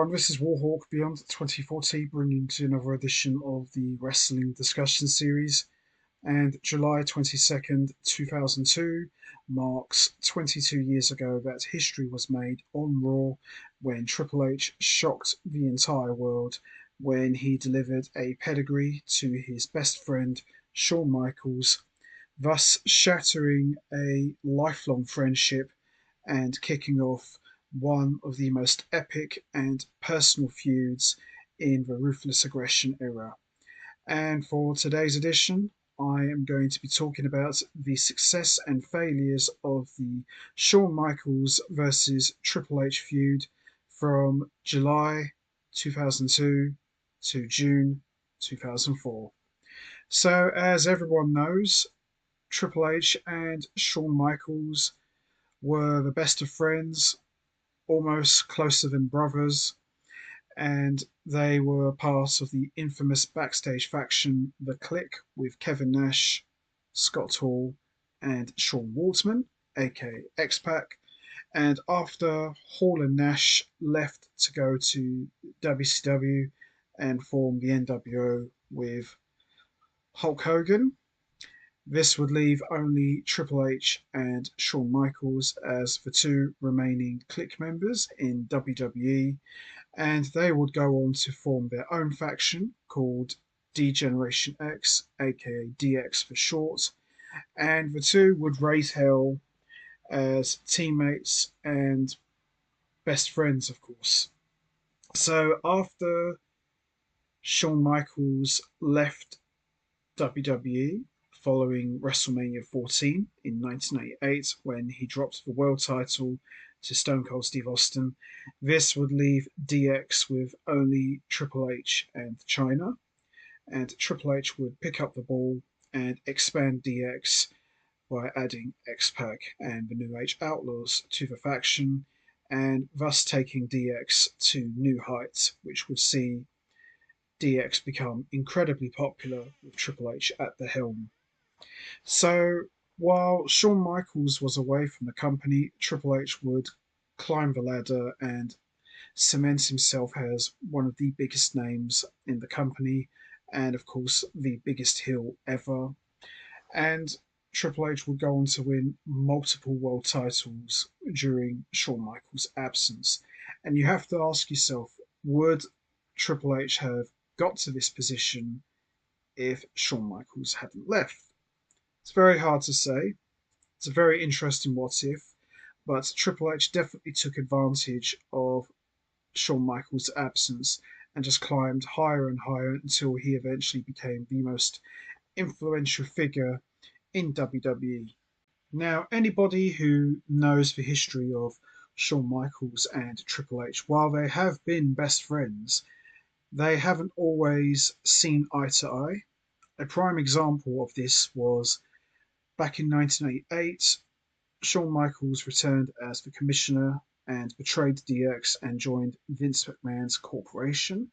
everyone, this is Warhawk Beyond 2040, bringing to another edition of the Wrestling Discussion Series. And July 22nd, 2002 marks 22 years ago that history was made on Raw when Triple H shocked the entire world when he delivered a pedigree to his best friend, Shawn Michaels, thus shattering a lifelong friendship and kicking off one of the most epic and personal feuds in the Ruthless Aggression era. And for today's edition, I am going to be talking about the success and failures of the Shawn Michaels versus Triple H feud from July 2002 to June 2004. So, as everyone knows, Triple H and Shawn Michaels were the best of friends, almost closer than brothers, and they were part of the infamous backstage faction, The Click, with Kevin Nash, Scott Hall, and Sean Waltman, aka X-Pac. And after Hall and Nash left to go to WCW and form the NWO with Hulk Hogan, this would leave only Triple H and Shawn Michaels as the two remaining Click members in WWE, and they would go on to form their own faction called D-Generation X, aka DX for short, and the two would raise hell as teammates and best friends, of course. So after Shawn Michaels left WWE following WrestleMania 14 in 1988 when he dropped the world title to Stone Cold Steve Austin. This would leave DX with only Triple H and China, and Triple H would pick up the ball and expand DX by adding X-Pac and the New Age Outlaws to the faction, and thus taking DX to new heights, which would see DX become incredibly popular with Triple H at the helm. So while Shawn Michaels was away from the company, Triple H would climb the ladder and cement himself as one of the biggest names in the company, and of course the biggest heel ever. And Triple H would go on to win multiple world titles during Shawn Michaels' absence. And you have to ask yourself, would Triple H have got to this position if Shawn Michaels hadn't left? It's very hard to say. It's a very interesting what if, but Triple H definitely took advantage of Shawn Michaels' absence and just climbed higher and higher until he eventually became the most influential figure in WWE. Now, anybody who knows the history of Shawn Michaels and Triple H, while they have been best friends, they haven't always seen eye to eye. A prime example of this was back in 1988. Shawn Michaels returned as the commissioner and betrayed DX and joined Vince McMahon's corporation.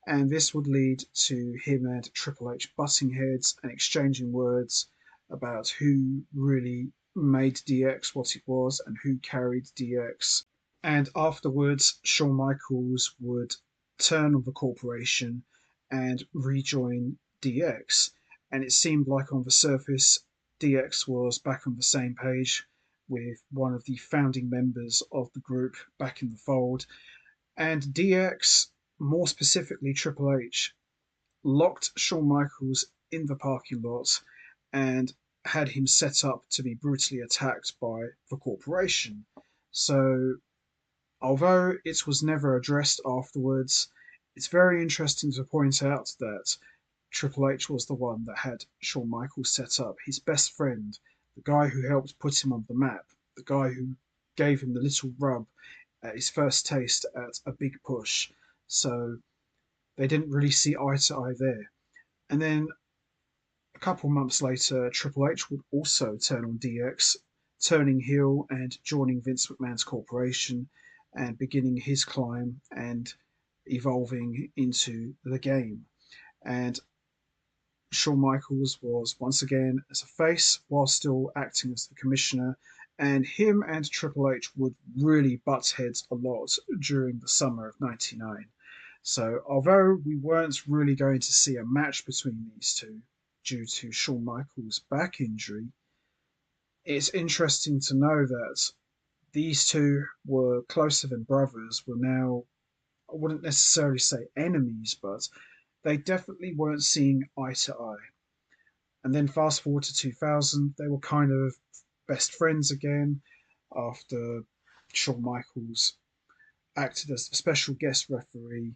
And this would lead to him and Triple H butting heads and exchanging words about who really made DX what it was and who carried DX. And afterwards, Shawn Michaels would turn on the corporation and rejoin DX. And it seemed like on the surface, DX was back on the same page with one of the founding members of the group back in the fold. And DX, more specifically Triple H, locked Shawn Michaels in the parking lot and had him set up to be brutally attacked by the corporation. So although it was never addressed afterwards, it's very interesting to point out that Triple H was the one that had Shawn Michaels set up, his best friend, the guy who helped put him on the map, the guy who gave him the little rub at his first taste at a big push. So they didn't really see eye to eye there. And then a couple months later, Triple H would also turn on DX, turning heel and joining Vince McMahon's corporation and beginning his climb and evolving into the game. And Shawn Michaels was once again as a face while still acting as the commissioner And him and Triple H would really butt heads a lot during the summer of '99. So, although we weren't really going to see a match between these two due to Shawn Michaels' back injury, it's interesting to know that these two were closer than brothers, were now, I wouldn't necessarily say enemies, but they definitely weren't seeing eye to eye. And then fast forward to 2000, they were kind of best friends again after Shawn Michaels acted as the special guest referee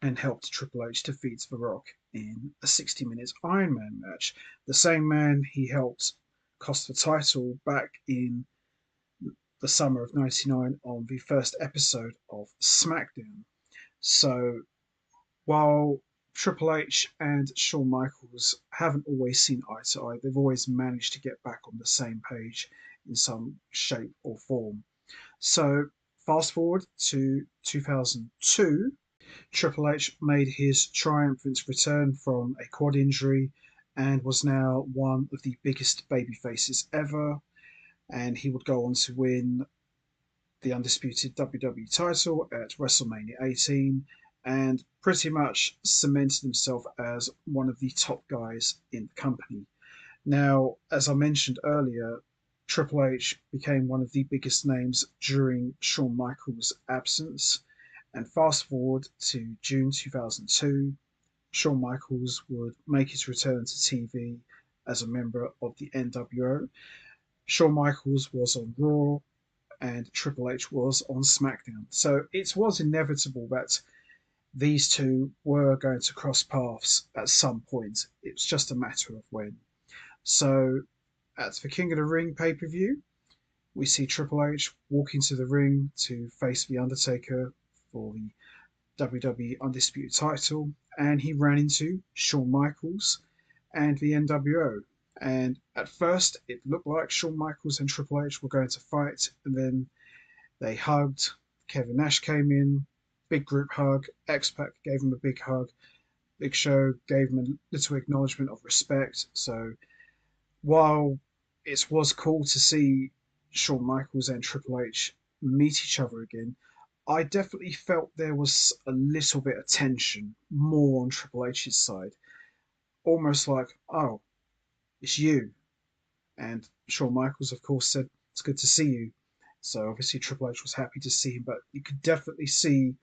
and helped Triple H defeat The Rock in a 60 minutes Iron Man match. The same man he helped cost the title back in the summer of '99 on the first episode of SmackDown. So while Triple H and Shawn Michaels haven't always seen eye to eye, they've always managed to get back on the same page in some shape or form. So fast forward to 2002, Triple H made his triumphant return from a quad injury and was now one of the biggest babyfaces ever. And he would go on to win the undisputed WWE title at WrestleMania 18 and pretty much cemented himself as one of the top guys in the company. Now, as I mentioned earlier, Triple H became one of the biggest names during Shawn Michaels' absence. And fast forward to June 2002, Shawn Michaels would make his return to TV as a member of the NWO. Shawn Michaels was on Raw and Triple H was on SmackDown. So it was inevitable that these two were going to cross paths at some point. It's just a matter of when. So at the King of the Ring pay per view, we see Triple H walk into the ring to face The Undertaker for the WWE Undisputed title, and he ran into Shawn Michaels and the NWO. And at first, it looked like Shawn Michaels and Triple H were going to fight, and then they hugged. Kevin Nash came in, big group hug. X-Pac gave him a big hug. Big Show gave him a little acknowledgement of respect. So while it was cool to see Shawn Michaels and Triple H meet each other again, I definitely felt there was a little bit of tension more on Triple H's side. Almost like, oh, it's you. And Shawn Michaels, of course, said, it's good to see you. So obviously Triple H was happy to see him, but you could definitely see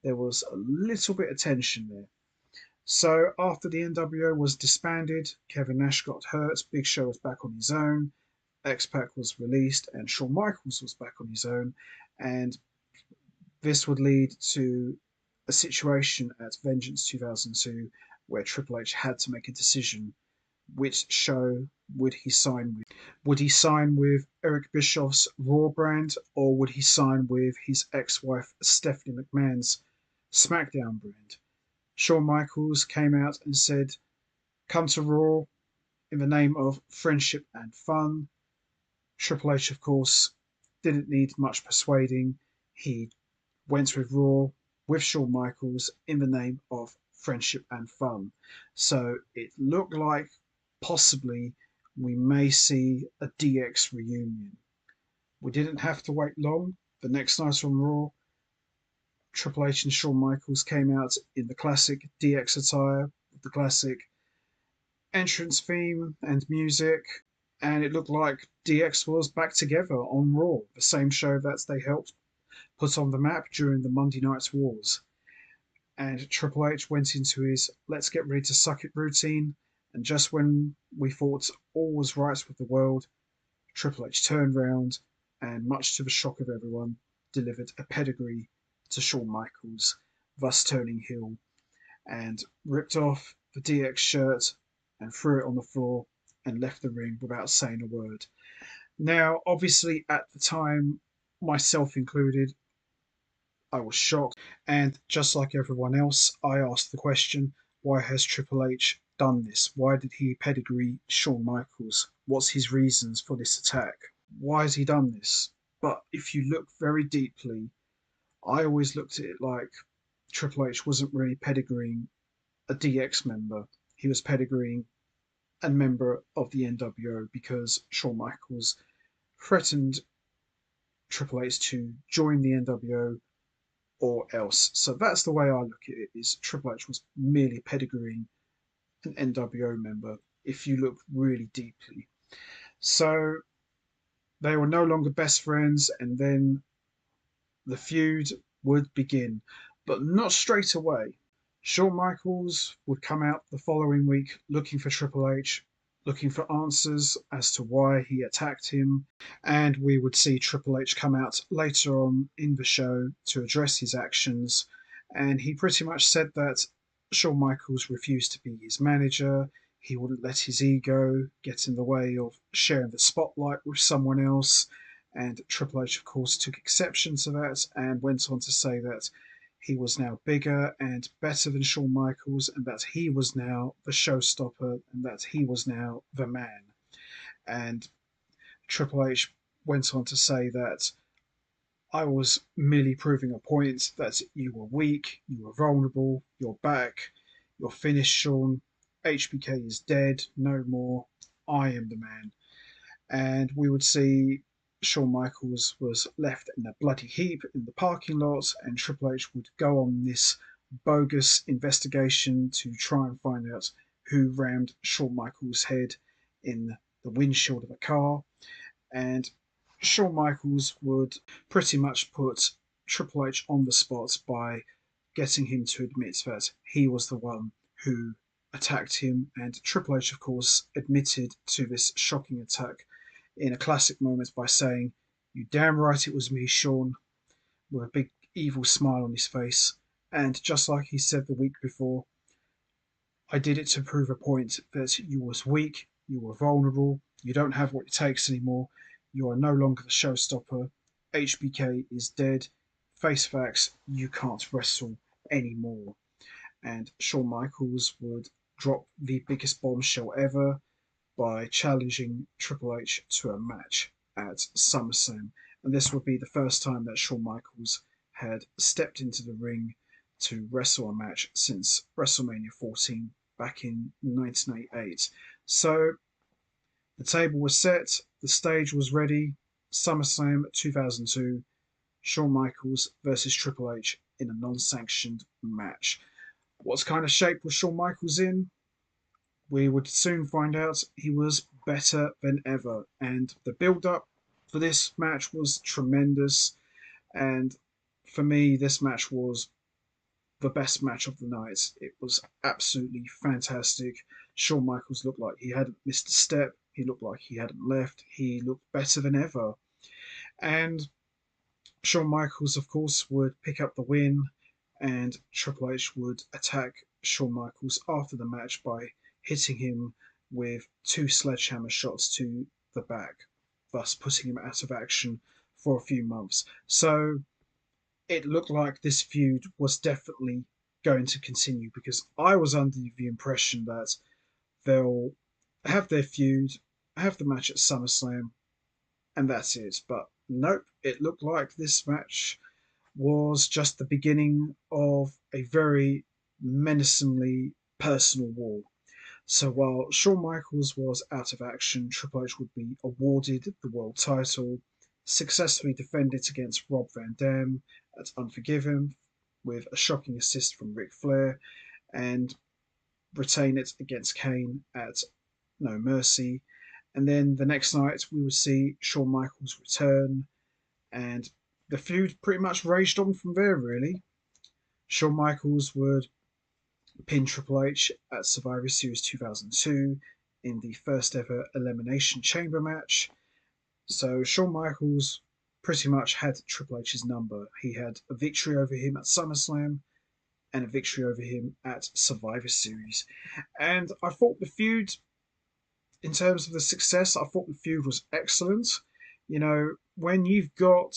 there was a little bit of tension there. So after the NWO was disbanded, Kevin Nash got hurt, Big Show was back on his own, X-Pac was released, and Shawn Michaels was back on his own. And this would lead to a situation at Vengeance 2002 where Triple H had to make a decision. Which show would he sign with? Would he sign with Eric Bischoff's Raw brand, or would he sign with his ex-wife Stephanie McMahon's SmackDown brand? Shawn Michaels came out and said, come to Raw in the name of friendship and fun. Triple H, of course, didn't need much persuading. He went with Raw with Shawn Michaels in the name of friendship and fun. So it looked like possibly we may see a DX reunion. We didn't have to wait long. The next night on Raw, Triple H and Shawn Michaels came out in the classic DX attire, with the classic entrance theme and music, and it looked like DX was back together on Raw, the same show that they helped put on the map during the Monday Night Wars. And Triple H went into his let's get ready to suck it routine, and just when we thought all was right with the world, Triple H turned round and, much to the shock of everyone, delivered a pedigree to Shawn Michaels, thus turning heel, and ripped off the DX shirt and threw it on the floor and left the ring without saying a word. Now, obviously, at the time, myself included, I was shocked, and just like everyone else, I asked the question, why has Triple H done this? Why did he pedigree Shawn Michaels? What's his reasons for this attack? Why has he done this? But if you look very deeply, I always looked at it like Triple H wasn't really pedigreeing a DX member. He was pedigreeing a member of the NWO because Shawn Michaels threatened Triple H to join the NWO or else. So that's the way I look at it, is Triple H was merely pedigreeing an NWO member if you look really deeply. So they were no longer best friends, and then the feud would begin, but not straight away. Shawn Michaels would come out the following week looking for Triple H, looking for answers as to why he attacked him, and we would see Triple H come out later on in the show to address his actions. And he pretty much said that Shawn Michaels refused to be his manager. He wouldn't let his ego get in the way of sharing the spotlight with someone else. And Triple H, of course, took exception to that and went on to say that he was now bigger and better than Shawn Michaels, and that he was now the showstopper, and that he was now the man. And Triple H went on to say that I was merely proving a point that you were weak, you were vulnerable, you're back, you're finished, Shawn. HBK is dead, no more. I am the man. And we would see Shawn Michaels was left in a bloody heap in the parking lot, and Triple H would go on this bogus investigation to try and find out who rammed Shawn Michaels' head in the windshield of a car. And Shawn Michaels would pretty much put Triple H on the spot by getting him to admit that he was the one who attacked him. And Triple H, of course, admitted to this shocking attack in a classic moment by saying, "You damn right it was me, Shawn," with a big evil smile on his face. And just like he said the week before, I did it to prove a point that you was weak, you were vulnerable, you don't have what it takes anymore, you are no longer the showstopper, HBK is dead, face facts, you can't wrestle anymore. And Shawn Michaels would drop the biggest bombshell ever by challenging Triple H to a match at SummerSlam. And this would be the first time that Shawn Michaels had stepped into the ring to wrestle a match since WrestleMania 14 back in 1988. So the table was set, the stage was ready. SummerSlam 2002, Shawn Michaels versus Triple H in a non sanctioned match. What kind of shape was Shawn Michaels in? We would soon find out he was better than ever. And the build up for this match was tremendous. And for me, this match was the best match of the night. It was absolutely fantastic. Shawn Michaels looked like he hadn't missed a step. He looked like he hadn't left. He looked better than ever. And Shawn Michaels, of course, would pick up the win, and Triple H would attack Shawn Michaels after the match by hitting him with two sledgehammer shots to the back, thus putting him out of action for a few months. So it looked like this feud was definitely going to continue, because I was under the impression that they'll have their feud, have the match at SummerSlam, and that's it. But nope, it looked like this match was just the beginning of a very menacingly personal war. So while Shawn Michaels was out of action, Triple H would be awarded the world title, successfully defend it against Rob Van Dam at Unforgiven with a shocking assist from Ric Flair, and retain it against Kane at No Mercy. And then the next night, we would see Shawn Michaels return, and the feud pretty much raged on from there, really. Shawn Michaels would pin Triple H at Survivor Series 2002 in the first ever Elimination Chamber match. So Shawn Michaels pretty much had Triple H's number. He had a victory over him at SummerSlam and a victory over him at Survivor Series. And I thought the feud, in terms of the success, I thought the feud was excellent. You know, when you've got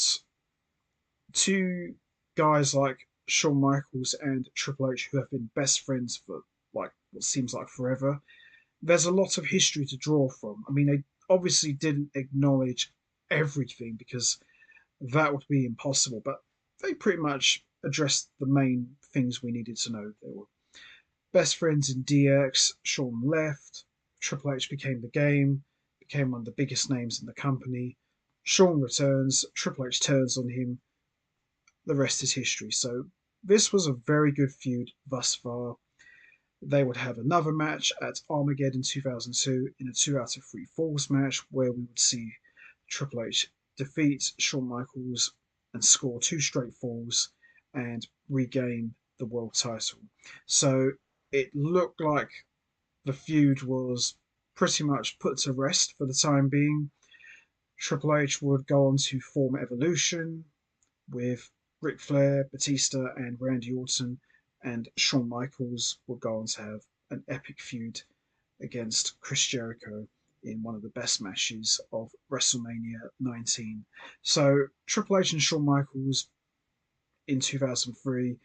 two guys like Shawn Michaels and Triple H who have been best friends for like what seems like forever, there's a lot of history to draw from. I mean, they obviously didn't acknowledge everything because that would be impossible, but they pretty much addressed the main things we needed to know. They were best friends in DX, Shawn left, Triple H became the game, became one of the biggest names in the company. Shawn returns, Triple H turns on him, the rest is history. So this was a very good feud thus far. They would have another match at Armageddon 2002 in a 2 out of 3 falls match where we would see Triple H defeat Shawn Michaels and score 2 straight falls and regain the world title. So it looked like the feud was pretty much put to rest for the time being. Triple H would go on to form Evolution with Ric Flair, Batista, and Randy Orton, and Shawn Michaels would go on to have an epic feud against Chris Jericho in one of the best matches of WrestleMania 19. So Triple H and Shawn Michaels in 2003,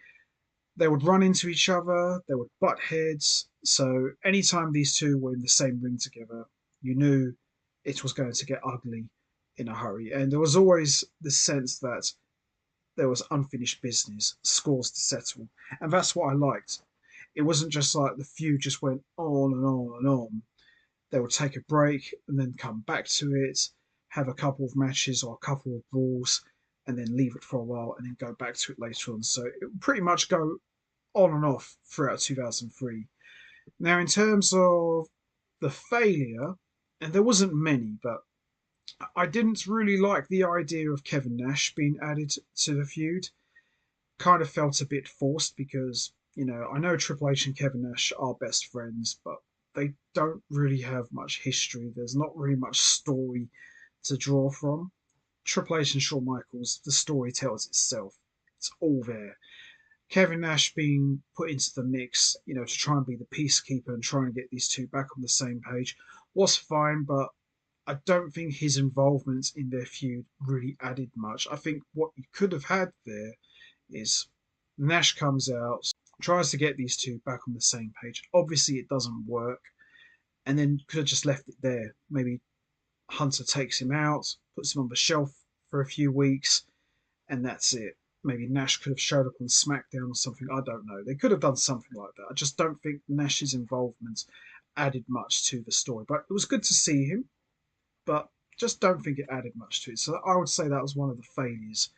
they would run into each other, they would butt heads. So anytime these two were in the same ring together, you knew it was going to get ugly in a hurry. And there was always the sense that there was unfinished business, scores to settle. And that's what I liked. It wasn't just like the feud just went on and on and on. They would take a break and then come back to it, have a couple of matches or a couple of brawls, and then leave it for a while and then go back to it later on. So it would pretty much go on and off throughout 2003. Now, in terms of the failure, and there wasn't many, but I didn't really like the idea of Kevin Nash being added to the feud. Kind of felt a bit forced because, I know Triple H and Kevin Nash are best friends, but they don't really have much history. There's not really much story to draw from. Triple H and Shawn Michaels, the story tells itself. It's all there. Kevin Nash being put into the mix, to try and be the peacekeeper and try and get these two back on the same page was fine, but I don't think his involvement in their feud really added much. I think what you could have had there is Nash comes out, tries to get these two back on the same page. Obviously, it doesn't work, and then could have just left it there. Maybe Hunter takes him out, puts him on the shelf for a few weeks, and that's it. Maybe Nash could have showed up on SmackDown or something. I don't know. They could have done something like that. I just don't think Nash's involvement added much to the story. But it was good to see him, but just don't think it added much to it. So I would say that was one of the failures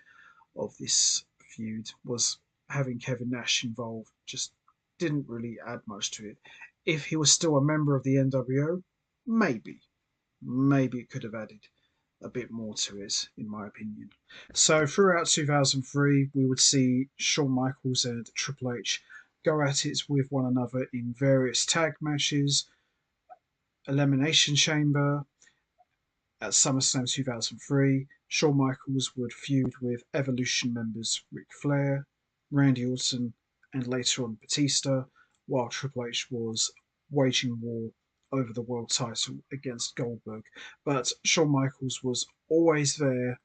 of this feud, was having Kevin Nash involved. Just didn't really add much to it. If he was still a member of the NWO, maybe it could have added a bit more to it, in my opinion. So throughout 2003, we would see Shawn Michaels and Triple H go at it with one another in various tag matches, Elimination Chamber, at SummerSlam 2003. Shawn Michaels would feud with Evolution members Ric Flair, Randy Orton, and later on Batista, while Triple H was waging war over the world title against Goldberg. But Shawn Michaels was always there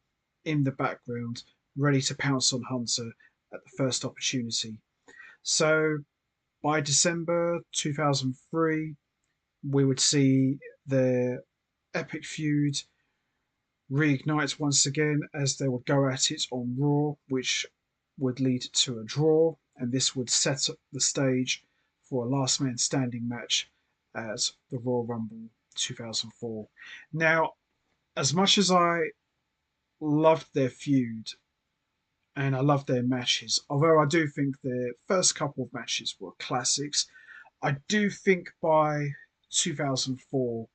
in the background, ready to pounce on Hunter at the first opportunity. So by December 2003, we would see their epic feud reignite once again as they would go at it on Raw, which would lead to a draw, and this would set up the stage for a last man standing match at the Royal Rumble 2004. Now, as much as I loved their feud and I loved their matches, although I do think their first couple of matches were classics, I do think by 2004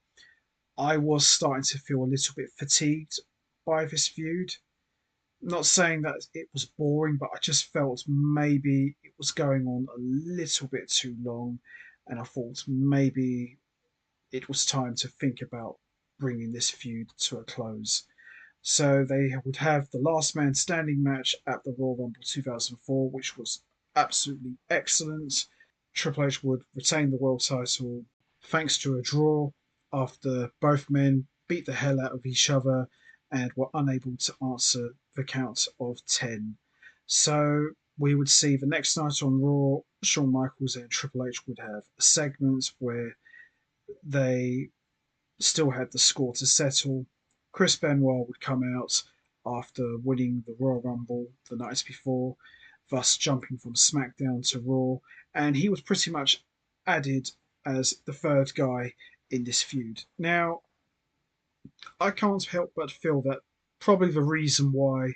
I was starting to feel a little bit fatigued by this feud. Not saying that it was boring, but I just felt maybe it was going on a little bit too long, and I thought maybe it was time to think about bringing this feud to a close. So they would have the last man standing match at the Royal Rumble 2004, which was absolutely excellent. Triple H would retain the world title thanks to a draw after both men beat the hell out of each other and were unable to answer the count of 10. So we would see the next night on Raw, Shawn Michaels and Triple H would have a segment where they still had the score to settle. Chris Benoit would come out after winning the Royal Rumble the night before, thus jumping from SmackDown to Raw, and he was pretty much added as the third guy in this feud. Now, I can't help but feel that probably the reason why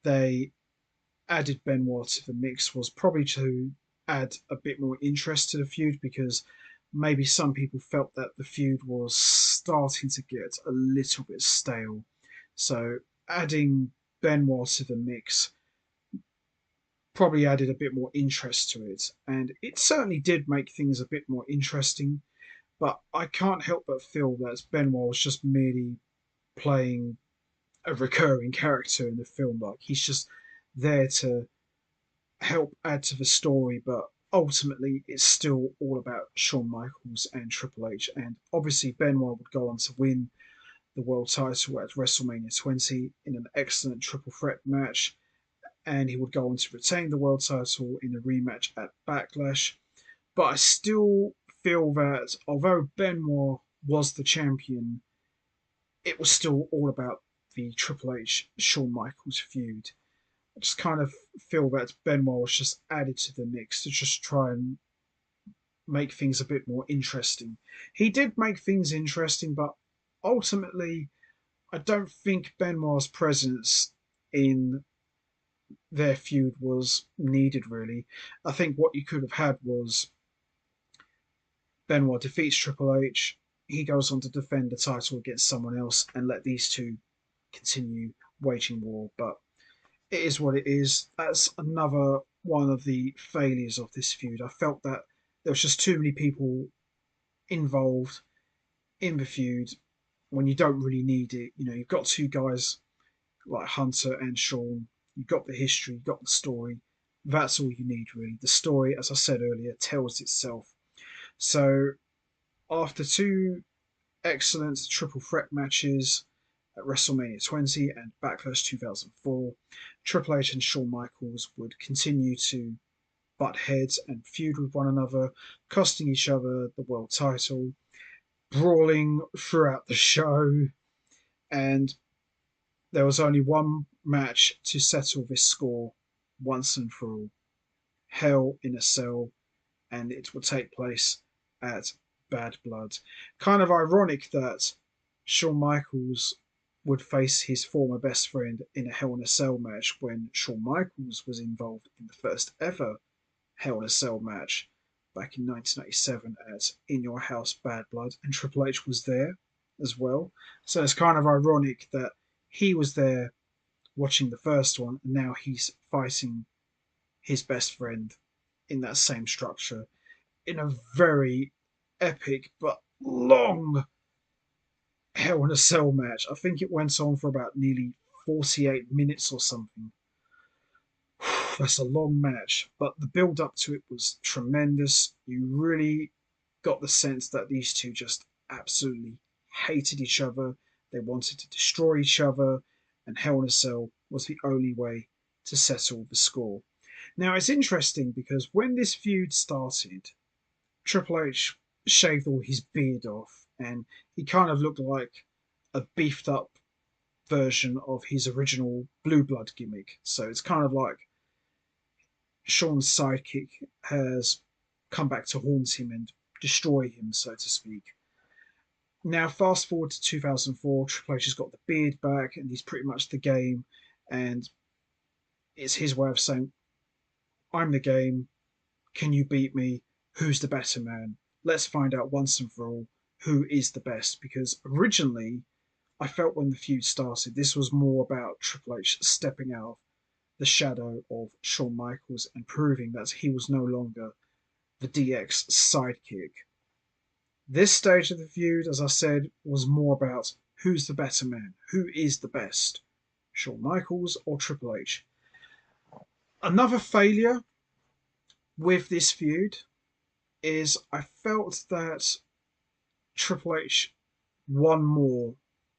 they added Benoit to the mix was probably to add a bit more interest to the feud, because maybe some people felt that the feud was starting to get a little bit stale. So adding Benoit to the mix probably added a bit more interest to it. And it certainly did make things a bit more interesting. But I can't help but feel that Benoit was just merely playing a recurring character in the film. Like, he's just there to help add to the story, but ultimately it's still all about Shawn Michaels and Triple H. And obviously Benoit would go on to win the world title at WrestleMania 20 in an excellent triple threat match, and he would go on to retain the world title in a rematch at Backlash. But I still feel that although Benoit was the champion, it was still all about the Triple H Shawn Michaels feud. I just kind of feel that Benoit was just added to the mix to just try and make things a bit more interesting. He did make things interesting, but ultimately, I don't think Benoit's presence in their feud was needed, really. I think what you could have had was Benoit defeats Triple H, he goes on to defend the title against someone else, and let these two continue waging war. But it is what it is. That's another one of the failures of this feud. I felt that there was just too many people involved in the feud when you don't really need it. You know, you've got two guys like Hunter and Shawn. You've got the history, you've got the story. That's all you need, really. The story, as I said earlier, tells itself. So after two excellent triple threat matches at WrestleMania 20 and Backlash 2004, Triple H and Shawn Michaels would continue to butt heads and feud with one another, costing each other the world title, brawling throughout the show, and there was only one match to settle this score once and for all: Hell in a Cell, and it would take place at Bad Blood. Kind of ironic that Shawn Michaels would face his former best friend in a Hell in a Cell match when Shawn Michaels was involved in the first ever Hell in a Cell match back in 1997 at In Your House Bad Blood, and Triple H was there as well. So it's kind of ironic that he was there watching the first one, and now he's fighting his best friend in that same structure in a very epic but long Hell in a Cell match. I think it went on for about nearly 48 minutes or something. That's a long match, but the build up to it was tremendous. You really got the sense that these two just absolutely hated each other. They wanted to destroy each other, and Hell in a Cell was the only way to settle the score. Now, it's interesting because when this feud started, Triple H shaved all his beard off, and he kind of looked like a beefed up version of his original Blue Blood gimmick. So it's kind of like Shawn's sidekick has come back to haunt him and destroy him, so to speak. Now, fast forward to 2004, Triple H has got the beard back, and he's pretty much the game, and it's his way of saying, I'm the game. Can you beat me? Who's the better man? Let's find out once and for all who is the best. Because originally, I felt when the feud started, this was more about Triple H stepping out of the shadow of Shawn Michaels and proving that he was no longer the DX sidekick. This stage of the feud, as I said, was more about who's the better man, who is the best, Shawn Michaels or Triple H. Another failure with this feud is I felt that Triple H won more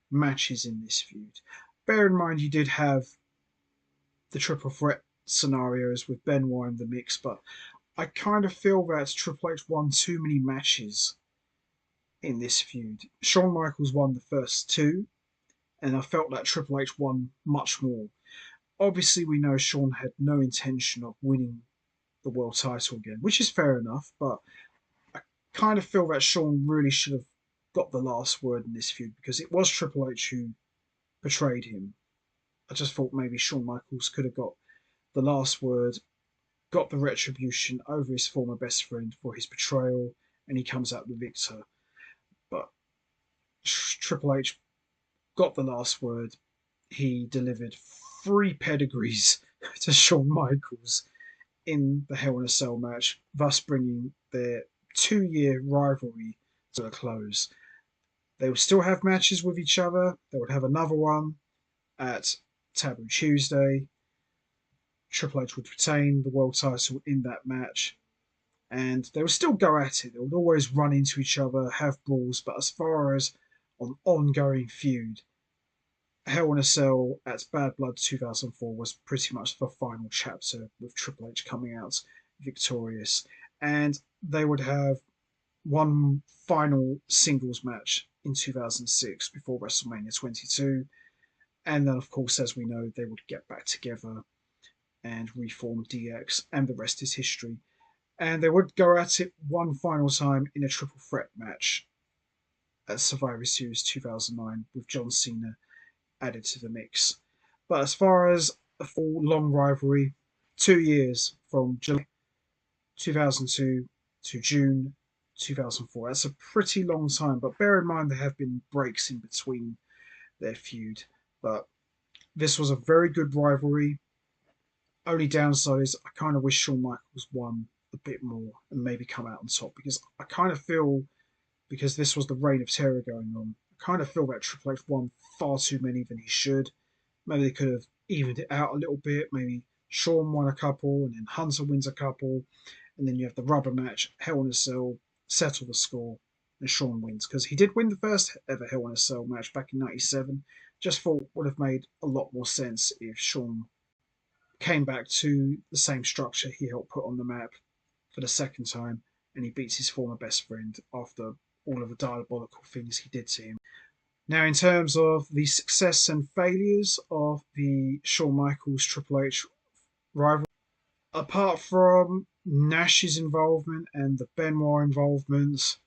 matches in this feud. Bear in mind, you did have the triple threat scenarios with Benoit in the mix, but I kind of feel that Triple H won too many matches in this feud. Shawn Michaels won the first two, and I felt that Triple H won much more. Obviously, we know Shawn had no intention of winning the world title again, which is fair enough, but I kind of feel that Shawn really should have got the last word in this feud because it was Triple H who betrayed him. I just thought maybe Shawn Michaels could have got the last word, got the retribution over his former best friend for his betrayal, and he comes out the victor. But Triple H got the last word. He delivered three pedigrees to Shawn Michaels in the Hell in a Cell match, thus bringing their 2-year rivalry to a close. They would still have matches with each other. They would have another one at Taboo Tuesday. Triple H would retain the world title in that match, and they would still go at it. They would always run into each other, have brawls, but as far as an ongoing feud, Hell in a Cell at Bad Blood 2004 was pretty much the final chapter, with Triple H coming out victorious. And they would have one final singles match in 2006 before WrestleMania 22. And then, of course, as we know, they would get back together and reform DX, and the rest is history. And they would go at it one final time in a triple threat match at Survivor Series 2009 with John Cena added to the mix. But as far as a full long rivalry, 2 years from July 2002 to June 2004. That's a pretty long time, but bear in mind there have been breaks in between their feud. But this was a very good rivalry. Only downside is I kind of wish Shawn Michaels won a bit more and maybe come out on top, because I kind of feel, because this was the reign of terror going on, I kind of feel that Triple H won far too many than he should. Maybe they could have evened it out a little bit. Maybe Shawn won a couple and then Hunter wins a couple. And then you have the rubber match, Hell in a Cell, settle the score, and Shawn wins. Because he did win the first ever Hell in a Cell match back in '97. Just thought would have made a lot more sense if Shawn came back to the same structure he helped put on the map for the second time, and he beats his former best friend after all of the diabolical things he did to him. Now, in terms of the success and failures of the Shawn Michaels Triple H rivalry, apart from Nash's involvement and the Benoit involvements,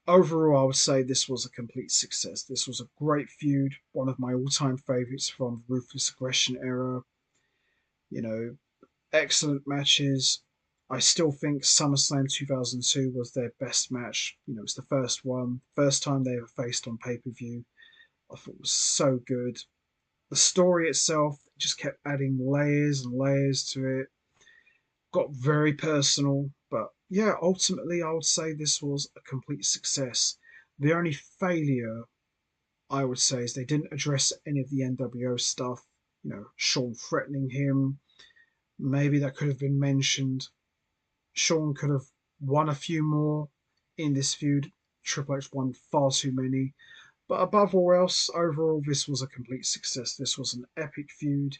overall I would say this was a complete success. This was a great feud, one of my all-time favourites from the Ruthless Aggression era. You know, excellent matches. I still think SummerSlam 2002 was their best match. You know, it's the first one, first time they ever faced on pay-per-view. I thought it was so good. The story itself just kept adding layers and layers to it. Got very personal, but yeah, ultimately I would say this was a complete success. The only failure I would say is they didn't address any of the NWO stuff. You know, Shawn threatening him. Maybe that could have been mentioned. Shawn could have won a few more in this feud. Triple H won far too many. But above all else, overall, this was a complete success. This was an epic feud.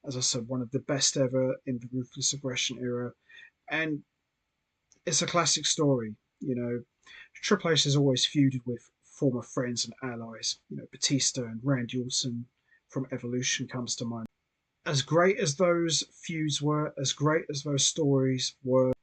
As I said, one of the best ever in the Ruthless Aggression era. And it's a classic story. You know, Triple H has always feuded with former friends and allies. You know, Batista and Randy Orton from Evolution comes to mind. As great as those feuds were, as great as those stories were,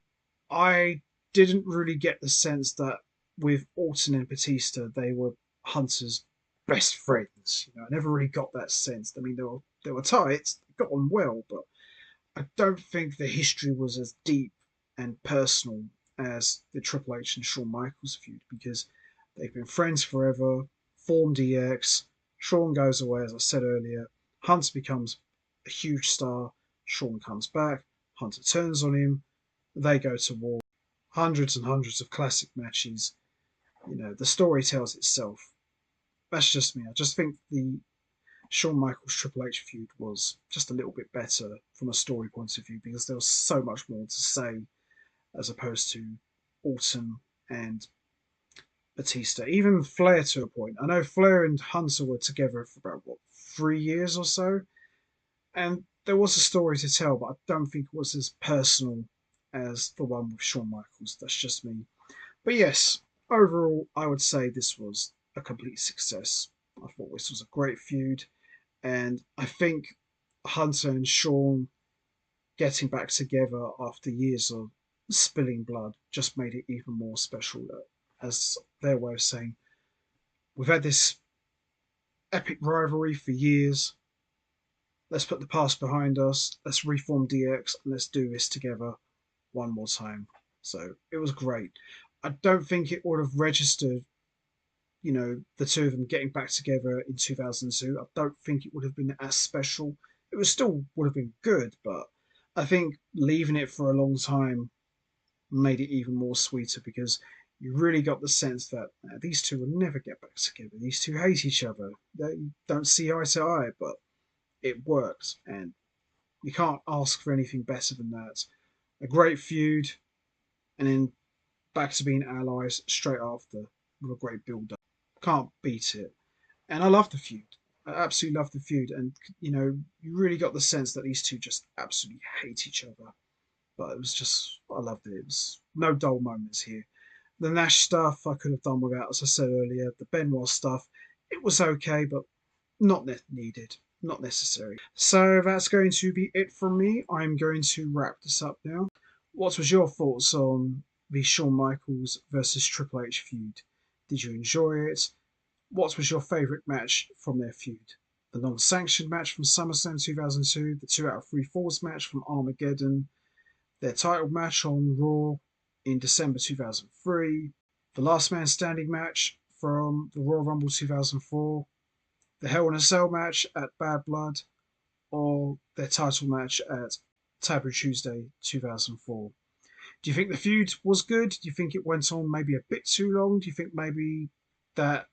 I didn't really get the sense that with Orton and Batista, they were Hunter's best friends. You know, I never really got that sense. I mean, they were tight, got on well, but I don't think the history was as deep and personal as the Triple H and Shawn Michaels feud, because they've been friends forever, formed DX. Shawn goes away, as I said earlier. Hunter becomes a huge star. Shawn comes back. Hunter turns on him. They go to war. Hundreds and hundreds of classic matches. You know, the story tells itself. That's just me. I just think the Shawn Michaels Triple H feud was just a little bit better from a story point of view, because there was so much more to say as opposed to Orton and Batista. Even Flair to a point. I know Flair and Hunter were together for about, what, 3 years or so? And there was a story to tell, but I don't think it was as personal as the one with Shawn Michaels. That's just me. But yes, overall, I would say this was a complete success. I thought this was a great feud. And I think Hunter and Shawn getting back together after years of spilling blood just made it even more special. As their way of saying, we've had this epic rivalry for years. let's put the past behind us, let's reform DX, and let's do this together one more time. So it was great. I don't think it would have registered, the two of them getting back together in 2002. I don't think it would have been as special. It was still would have been good, but I think leaving it for a long time made it even more sweeter because you really got the sense that these two will never get back together. These two hate each other. They don't see eye to eye, but it works, and you can't ask for anything better than that. A great feud, and then back to being allies straight after with a great build up. Can't beat it. And I love the feud. I absolutely love the feud, and you really got the sense that these two just absolutely hate each other. But it was just, I loved it. It was no dull moments here. The Nash stuff I could have done without, as I said earlier. The Benoit stuff, it was okay, but not needed, not necessary. So that's going to be it from me. I'm going to wrap this up now. What was your thoughts on the Shawn Michaels versus Triple H feud? Did you enjoy it? What was your favourite match from their feud? The non-sanctioned match from SummerSlam 2002, the 2 out of 3 Falls match from Armageddon, their title match on Raw in December 2003, the Last Man Standing match from the Royal Rumble 2004, the Hell in a Cell match at Bad Blood, or their title match at Taboo Tuesday 2004. Do you think the feud was good? Do you think it went on maybe a bit too long? Do you think maybe that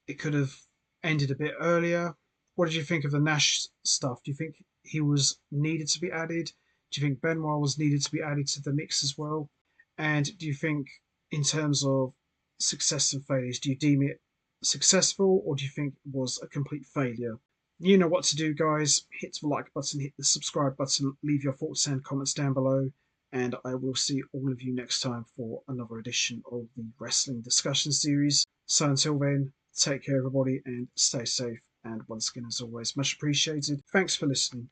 it could have ended a bit earlier? What did you think of the Nash stuff? Do you think he was needed to be added? Do you think Benoit was needed to be added to the mix as well? And do you think, in terms of success and failures, do you deem it successful or do you think it was a complete failure? You know what to do, guys. Hit the like button, hit the subscribe button, leave your thoughts and comments down below, and I will see all of you next time for another edition of the Wrestling Discussion Series. So until then, take care, everybody, and stay safe. And once again, as always, much appreciated. Thanks for listening.